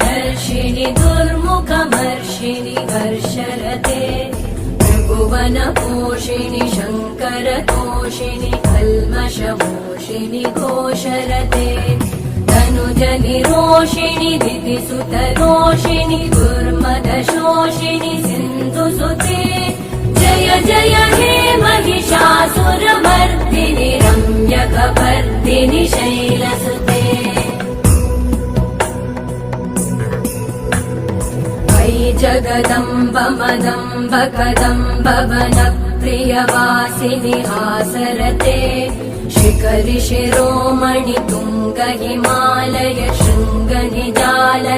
धर्षिणि दुर्मुखमर्षिणि हर्षरते त्रिभुवनपोषिणि शङ्करतोषिणि कल्मषमोषिणि घोषरते तनुजनिरोषिणि दितिसुतरोषिणि दुर्मदशोषिणि सिन्धुसुते जय जय हे महिषासुरमर्दिनि रम्यकपर्दिनि शैलसुते वै जगदम्ब मदम्ब कदम्ब वनप्रियवासिनि हासरते शिखरि शिरोमणि तुङ्ग हिमालय शृङ्ग निजाल